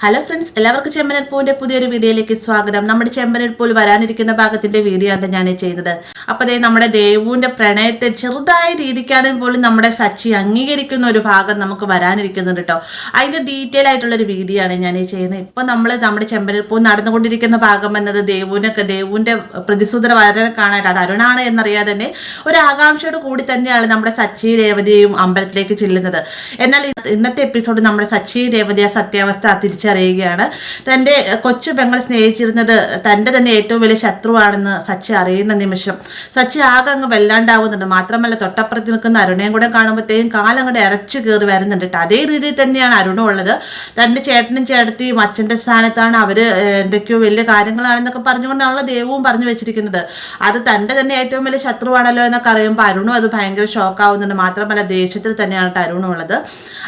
Hello friends, എല്ലാവർക്കും ചെമ്പനീർപ്പൂവിന്റെ പുതിയൊരു വീഡിയോയിലേക്ക് സ്വാഗതം. നമ്മുടെ ചെമ്പനീർപ്പൂവിൽ വരാനിരിക്കുന്ന ഭാഗത്തിന്റെ വീഡിയോ ആണ് ഞാൻ ചെയ്യുന്നത്. അപ്പോൾ നമ്മുടെ ദേവുവിന്റെ പ്രണയത്തെ ചെറുതായ രീതിക്കാണെങ്കിൽ പോലും നമ്മുടെ സച്ചി അംഗീകരിക്കുന്ന ഒരു ഭാഗം നമുക്ക് വരാനിരിക്കുന്നുണ്ട് കേട്ടോ. അതിന്റെ ഡീറ്റെയിൽ ആയിട്ടുള്ള ഒരു വീഡിയോ ആണ് ഞാൻ ചെയ്യുന്നത്. ഇപ്പൊ നമ്മുടെ ചെമ്പനീർപ്പൂ നടന്നുകൊണ്ടിരിക്കുന്ന ഭാഗം എന്നത് ദേവുവിന്റെ പ്രതിസൂതര വരനെ കാണാനായിട്ട് അത് അരുണാണ് എന്നറിയാതെ തന്നെ ഒരു ആകാംക്ഷയോട് കൂടി തന്നെയാണ് നമ്മുടെ സച്ചി രേവതിയും അമ്പലത്തിലേക്ക് ചെല്ലുന്നത്. എന്നാൽ ഇന്നത്തെ എപ്പിസോഡ് നമ്മുടെ സച്ചി രേവതി സത്യാവസ്ഥ തിരിച്ചറിയുകയാണ്. തൻ്റെ കൊച്ചു പെങ്ങൾ സ്നേഹിച്ചിരുന്നത് തൻ്റെ തന്നെ ഏറ്റവും വലിയ ശത്രുവാണെന്ന് സച്ചി അറിയുന്ന നിമിഷം സച്ചി ആകെ അങ്ങ് വല്ലാണ്ടാവുന്നുണ്ട്. മാത്രമല്ല തൊട്ടപ്പുറത്ത് നിൽക്കുന്ന അരുണയും കൂടെ കാണുമ്പോഴത്തേക്കും കാലങ്ങോട്ട് ഇറച്ചു കയറി വരുന്നുണ്ട് കേട്ടോ. അതേ രീതിയിൽ തന്നെയാണ് അരുണും ഉള്ളത്. തൻ്റെ ചേട്ടനും ചേട്ടത്തിയും അച്ഛൻ്റെ സ്ഥാനത്താണ് അവർ എന്തൊക്കെയോ വലിയ കാര്യങ്ങളാണെന്നൊക്കെ പറഞ്ഞുകൊണ്ടാണല്ലോ ദേവവും പറഞ്ഞു വെച്ചിരിക്കുന്നത്. അത് തൻ്റെ തന്നെ ഏറ്റവും വലിയ ശത്രുവാണല്ലോ എന്നൊക്കെ അറിയുമ്പോൾ അരുണും അത് ഭയങ്കര ഷോക്കാവുന്നുണ്ട്. മാത്രമല്ല ദേഷ്യത്തിൽ തന്നെയാണ് അരുണും ഉള്ളത്.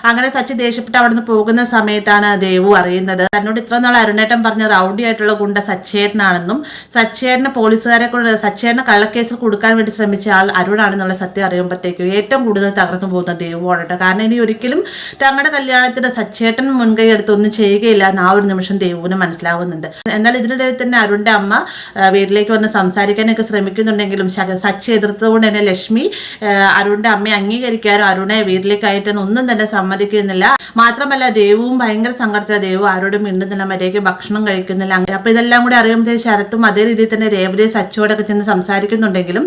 അങ്ങനെ സച്ചി ദേഷ്യപ്പെട്ട് അവിടെ നിന്ന് പോകുന്ന സമയത്താണ് ദേവു അറിയുന്നത് തന്നോട് ഇത്ര നാൾ അരുണേട്ടൻ പറഞ്ഞ റൗഡി ആയിട്ടുള്ള ഗുണ്ട സച്ചേട്ടനാണെന്നും സച്ചേട്ടനെ പോലീസുകാരെ കൊണ്ട് സച്ചേട്ടനെ കള്ളക്കേസിൽ കൊടുക്കാൻ വേണ്ടി ശ്രമിച്ച ആൾ അരുണാണെന്നുള്ള സത്യം അറിയുമ്പോഴത്തേക്കും ഏറ്റവും കൂടുതൽ തകർന്നു പോകുന്ന ദേവുവാണ് കേട്ടോ. കാരണം ഇനി ഒരിക്കലും തങ്ങളുടെ കല്യാണത്തിന് സച്ചേട്ടൻ മുൻകൈ എടുത്ത് ഒന്നും ചെയ്യുകയില്ല എന്ന് ആ ഒരു നിമിഷം ദേവുവിന് മനസ്സിലാവുന്നുണ്ട്. എന്നാൽ ഇതിനിടയിൽ തന്നെ അരുണിന്റെ അമ്മ വീട്ടിലേക്ക് വന്ന് സംസാരിക്കാനൊക്കെ ശ്രമിക്കുന്നുണ്ടെങ്കിലും സച്ചി എതിർത്തുകൊണ്ട് തന്നെ ലക്ഷ്മി അരുണിന്റെ അമ്മയെ അംഗീകരിക്കാനോ അരുണെ വീട്ടിലേക്ക് അയറ്റാനോ ഒന്നും തന്നെ സമ്മതിക്കുന്നില്ല. മാത്രമല്ല ദേവുവും ഭയങ്കര സങ്കടത്തില. ദേവു ആരോടും മിണ്ടുന്നില്ല, മര്യാദയ്ക്ക് ഭക്ഷണം കഴിക്കുന്നില്ല. അപ്പൊ ഇതെല്ലാം കൂടി അറിയുമ്പോഴത്തേക്ക് ശരത്തും അതേ രീതിയിൽ തന്നെ രേവതിയെ സച്ചിയോടൊക്കെ ചെന്ന് സംസാരിക്കുന്നുണ്ടെങ്കിലും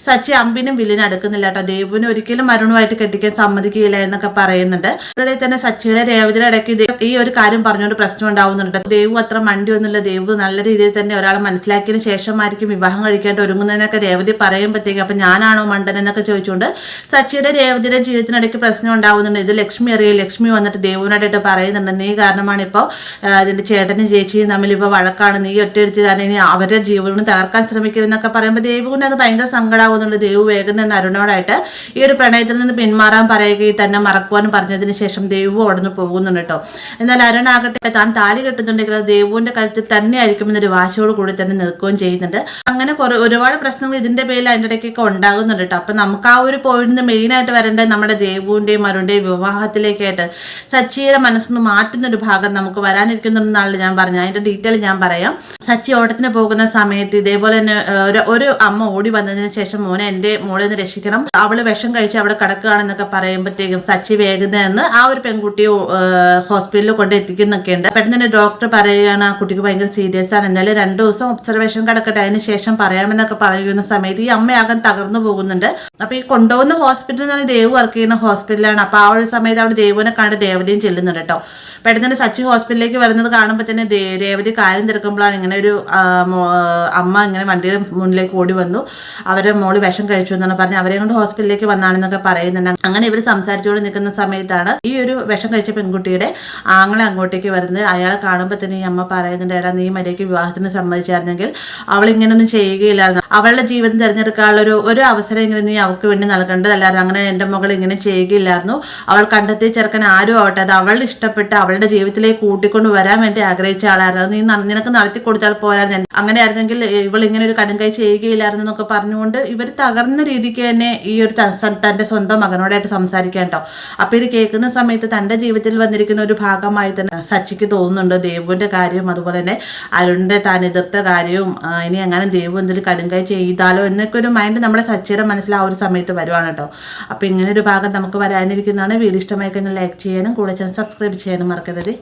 സച്ചി അമ്പിനും വില്ലിനും അടുക്കുന്നില്ല കേട്ടോ. ദേവുവിനെ ഒരിക്കലും അരുണുമായിട്ട് കെട്ടിക്കാൻ സമ്മതിക്കുകയില്ല എന്നൊക്കെ പറയുന്നുണ്ട്. അതിനിടെ തന്നെ സച്ചിയുടെ രേവതിയുടെ ഇടയ്ക്ക് ഈ ഒരു കാര്യം പറഞ്ഞുകൊണ്ട് പ്രശ്നം ഉണ്ടാവുന്നുണ്ട്. ദേവു അത്ര മണ്ടി ഒന്നുമില്ല. ദേവു നല്ല രീതിയിൽ തന്നെ ഒരാളെ മനസ്സിലാക്കിയതിന് ശേഷമായിരിക്കും വിവാഹം കഴിക്കാണ്ട് ഒരുങ്ങുന്നതിനൊക്കെ രേവതി പറയുമ്പോഴത്തേക്ക് അപ്പൊ ഞാനാണോ മണ്ടൻ എന്നൊക്കെ ചോദിച്ചുകൊണ്ട് സച്ചിയുടെ രേവതിയുടെ ജീവിതത്തിനിടയ്ക്ക് പ്രശ്നം ഉണ്ടാവുന്നുണ്ട്. ഇത് ലക്ഷ്മി അറിയാം. ലക്ഷ്മി വന്നിട്ട് ദേവുവിനായിട്ട് പറയുന്നുണ്ട്, നീ കാരണമാണ് ഇപ്പോൾ അതിന്റെ ചേട്ടനും ചേച്ചിയും തമ്മിൽ ഇപ്പോൾ വഴക്കാണ്, നീ ഒറ്റയെടുത്തി കാരണം ഇനി അവരുടെ ജീവനും തകർക്കാൻ ശ്രമിക്കുന്നതെന്നൊക്കെ പറയുമ്പോൾ ദേവുവിന് അത് ഭയങ്കര സങ്കടമാവുന്നുണ്ട്. ദേവു വേഗം തന്നെ അരുണോടായിട്ട് ഈ ഒരു പ്രണയത്തിൽ നിന്ന് പിന്മാറാൻ പറയുകയും തന്നെ മറക്കുവാനും പറഞ്ഞതിന് ശേഷം ദേവു അവിടുന്ന് പോകുന്നുണ്ട് കേട്ടോ. എന്നാൽ അരുണാകട്ടെ താൻ താലി കെട്ടുന്നുണ്ടെങ്കിൽ അത് ദേവുവിന്റെ കഴുത്തിൽ തന്നെ ആയിരിക്കുമെന്നൊരു വാശിയോട് കൂടി തന്നെ നിൽക്കുകയും ചെയ്യുന്നുണ്ട്. അങ്ങനെ ഒരുപാട് പ്രശ്നങ്ങൾ ഇതിന്റെ പേരിൽ അതിൻ്റെ ഇടയ്ക്കൊക്കെ ഉണ്ടാകുന്നുണ്ട് കേട്ടോ. അപ്പൊ നമുക്ക് ആ ഒരു പോയിന്റ് മെയിൻ ആയിട്ട് വരേണ്ടത് നമ്മുടെ ദേവുവിന്റെയും അരുണിന്റെയും വിവാഹത്തിലേക്കായിട്ട് സച്ചിയുടെ മനസ്സിന് മാറ്റുന്നൊരു ഭാഗം നമുക്ക് വരാനിരിക്കുന്നുണ്ടെന്നാണ് ഞാൻ പറഞ്ഞത്. അതിന്റെ ഡീറ്റെയിൽ ഞാൻ പറയാം. സച്ചി ഓട്ടത്തിന് പോകുന്ന സമയത്ത് ഇതേപോലെ തന്നെ ഒരു അമ്മ ഓടി വന്നതിന് ശേഷം മോനെ എന്റെ മോളെ നിന്ന് രക്ഷിക്കണം, അവള് വിഷം കഴിച്ച് അവിടെ കിടക്കുകയാണെന്നൊക്കെ പറയുമ്പോഴത്തേക്കും സച്ചി വേഗം നിന്ന് ആ ഒരു പെൺകുട്ടിയെ ഹോസ്പിറ്റലിൽ കൊണ്ട് എത്തിക്കുന്നൊക്കെ ഉണ്ട്. പെട്ടെന്ന് തന്നെ ഡോക്ടർ പറയുകയാണ് ആ കുട്ടിക്ക് ഭയങ്കര സീരിയസ് ആണ്, എന്തായാലും 2 ദിവസം ഒബ്സർവേഷൻ കിടക്കട്ടെ, അതിന് ശേഷം പറയാമെന്നൊക്കെ പറയുന്ന സമയത്ത് ഈ അമ്മയാകൻ തകർന്നു പോകുന്നുണ്ട്. അപ്പൊ ഈ കൊണ്ടുപോകുന്ന ഹോസ്പിറ്റലിൽ നിന്ന് ദേവു വർക്ക് ചെയ്യുന്ന ഹോസ്പിറ്റലാണ്. അപ്പൊ ആ ഒരു സമയത്ത് അവിടെ ദേവുവിനെ കണ്ട് രേവതിയും ചെല്ലുന്നുണ്ട് കേട്ടോ. പെട്ടെന്ന് സച്ചി ഹോസ്പിറ്റലിലേക്ക് വരുന്നത് കാണുമ്പോൾ തന്നെ രേവതി കാര്യം തിരക്കുമ്പോഴാണ് ഇങ്ങനെ ഒരു അമ്മ ഇങ്ങനെ വണ്ടിയുടെ മുന്നിലേക്ക് ഓടി വന്നു, അവരുടെ മോള് വിഷം കഴിച്ചു എന്നാണ് പറഞ്ഞ് അവരെ കൊണ്ട് ഹോസ്പിറ്റലിലേക്ക് വന്നാണെന്നൊക്കെ പറയുന്നുണ്ട്. അങ്ങനെ ഇവർ സംസാരിച്ചുകൊണ്ട് നിൽക്കുന്ന സമയത്താണ് ഈ ഒരു വിഷം കഴിച്ച പെൺകുട്ടിയുടെ ആങ്ങളെ അങ്ങോട്ടേക്ക് വരുന്നത്. അയാളെ കാണുമ്പോൾ തന്നെ ഈ അമ്മ പറയുന്നുണ്ട്, എടാ നീ മര്യാദയ്ക്ക് വിവാഹത്തിന് സമ്മതിച്ചായിരുന്നെങ്കിൽ അവൾ ഇങ്ങനെയൊന്നും ചെയ്യുകയില്ലായിരുന്നു, അവളുടെ ജീവിതം തിരഞ്ഞെടുക്കാനുള്ള ഒരു അവസരം ഇങ്ങനെ നീ അവൾക്ക് വേണ്ടി നൽകേണ്ടതല്ലായിരുന്നു, അങ്ങനെ എൻ്റെ മകൾ ഇങ്ങനെ ചെയ്യുകയില്ലായിരുന്നു, അവൾ കണ്ടെത്തിയ ചെറുക്കൻ ആരും ആവട്ടെ അത് അവൾ ഇഷ്ടപ്പെട്ട് അവളുടെ ജീവിതത്തിലേക്ക് കൂട്ടിക്കൊണ്ട് വരാൻ വേണ്ടി ആഗ്രഹിച്ച ആളായിരുന്നു, നീ നിനക്ക് നടത്തി കൊടുത്താൽ പോരായിരുന്നു, അങ്ങനെ ആയിരുന്നെങ്കിൽ ഇവൾ ഇങ്ങനെ ഒരു കടുംകൈ ചെയ്യുകയില്ലായിരുന്നു എന്നൊക്കെ പറഞ്ഞുകൊണ്ട് ഇവർ തകർന്ന രീതിക്ക് തന്നെ ഈ ഒരു തൻ്റെ സ്വന്തം മകനോടായിട്ട് സംസാരിക്കാൻ കേട്ടോ. അപ്പൊ ഇത് കേൾക്കുന്ന സമയത്ത് തൻ്റെ ജീവിതത്തിൽ വന്നിരിക്കുന്ന ഒരു ഭാഗമായി തന്നെ സച്ചിക്ക് തോന്നുന്നുണ്ട് ദേവുവിന്റെ കാര്യം, അതുപോലെ തന്നെ അരുണിന്റെ താൻ എതിർത്ത കാര്യവും ഇനി അങ്ങനെ ദേവു എന്തെങ്കിലും കടുംകൈ ചെയ്താലോ എന്നൊക്കെ ഒരു മൈൻഡ് നമ്മുടെ സച്ചിയുടെ മനസ്സിൽ ആ ഒരു സമയത്ത് വരുവാണ് കേട്ടോ. അപ്പൊ ഇങ്ങനെ ഒരു ഭാഗം നമുക്ക് വരാനിരിക്കുന്നതാണ്. വീഡിയോ ഇഷ്ടമായി കഴിഞ്ഞാൽ ലൈക്ക് ചെയ്യാനും കൂടെ ചാനൽ സബ്സ്ക്രൈബ് ചെയ്യാനും മറക്കരുത്.